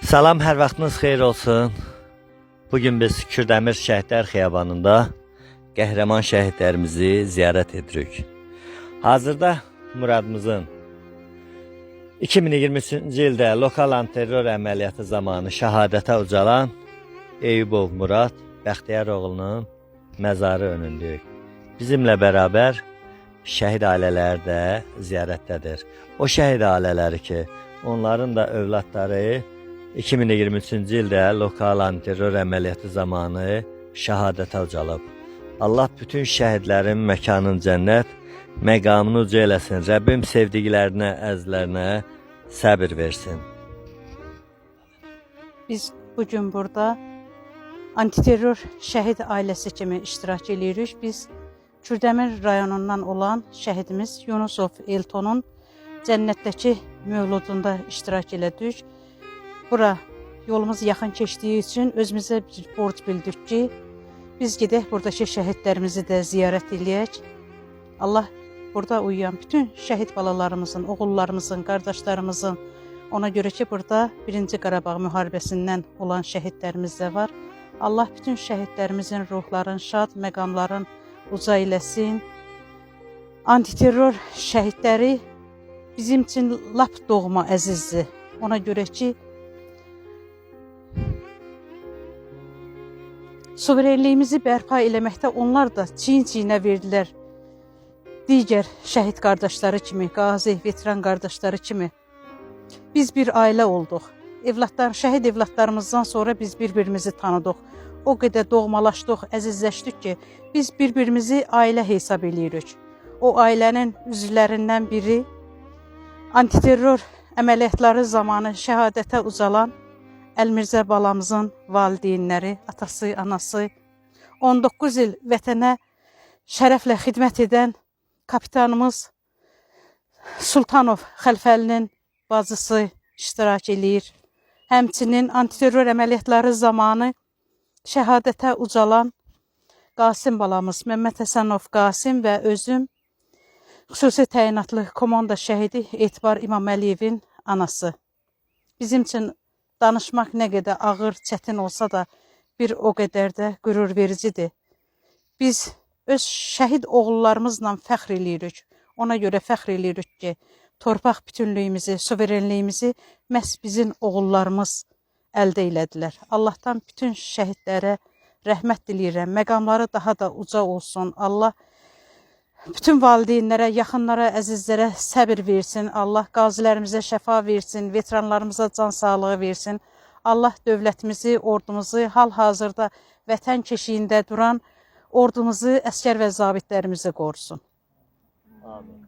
Salam, hər vaxtınız xeyir olsun. Bugün biz Kürdəmir Şəhidlər Xiyabanında qəhrəman şəhidlərimizi ziyarət edirik. Hazırda Muradımızın 2023-cü ildə lokal antiterror əməliyyatı zamanı şəhadətə ucalan Eyübov Murad Bəxtiyar oğlunun məzarı önündəyik. Bizimlə bərabər şəhid ailələri də ziyarətdədir. O şəhid ailələri ki, onların da övladları 2023-cü ildə lokal antiterror əməliyyatı zamanı şəhadətə ucalıb. Allah bütün şəhidlərin məkanın cənnət, məqamını uca eləsin. Rəbbim sevdiklərinə, əzlərinə səbir versin. Biz bugün burada antiterror şəhid ailəsi kimi iştirak edirik. Biz Kürdəmir rayonundan olan şəhidimiz Yunusov Eltonun cənnətdəki mövludunda iştirak elədik. Bura yolumuz yaxın keçdiyi üçün özümüzə bir borc bildik ki, biz gedək buradakı şəhidlərimizi də ziyarət eləyək. Allah burada uyuyan bütün şəhid balalarımızın, oğullarımızın, qardaşlarımızın, ona görə ki, burada 1-ci Qarabağ müharibəsindən olan şəhidlərimiz də var. Allah bütün şəhidlərimizin ruhların şad, məqamların uca eləsin. Antiterror şəhidləri bizim üçün lap doğma əzizdir. Ona görə ki, suverenliyimizi bərpa eləməkdə onlar da çiyin-çiyinə verdilər. Digər şəhid qardaşları kimi, qazi, veteran qardaşları kimi biz bir ailə olduq. Şəhid evladlarımızdan sonra biz bir-birimizi tanıdıq. O qədər doğmalaşdıq, əzizləşdik ki, biz bir-birimizi ailə hesab eləyirik. O ailənin üzvlərindən biri antiterror əməliyyatları zamanı şəhadətə ucalan Əlmirzə balamızın valideynləri, atası, anası, 19 il vətənə şərəflə xidmət edən kapitanımız Sultanov Xəlfəlinin bacısı iştirak eləyir. Həmçinin antiterror əməliyyatları zamanı şəhadətə ucalan Qasim balamız, Məmməd Həsənov Qasim və özüm xüsusi təyinatlı komanda şəhidi Etibar İmaməliyevin anası. Bizim üçün danışmaq nə qədər ağır, çətin olsa da bir o qədər də qürur vericidir. Biz öz şəhid oğullarımızla fəxr eləyirik. Ona görə fəxr eləyirik ki, torpaq bütünlüyümüzü, suverenliyimizi məhz bizim oğullarımız əldə elədilər. Allahdan bütün şəhidlərə rəhmət diləyirəm. Məqamları daha da uca olsun. Allah bütün valideynlərə, yaxınlara, əzizlərə səbir versin. Allah qazilərimizə şəfa versin, veteranlarımıza can sağlığı versin. Allah dövlətimizi, ordumuzu, hal-hazırda vətən keşiyində duran ordumuzu, əskər və zabitlərimizi qorusun. Amin.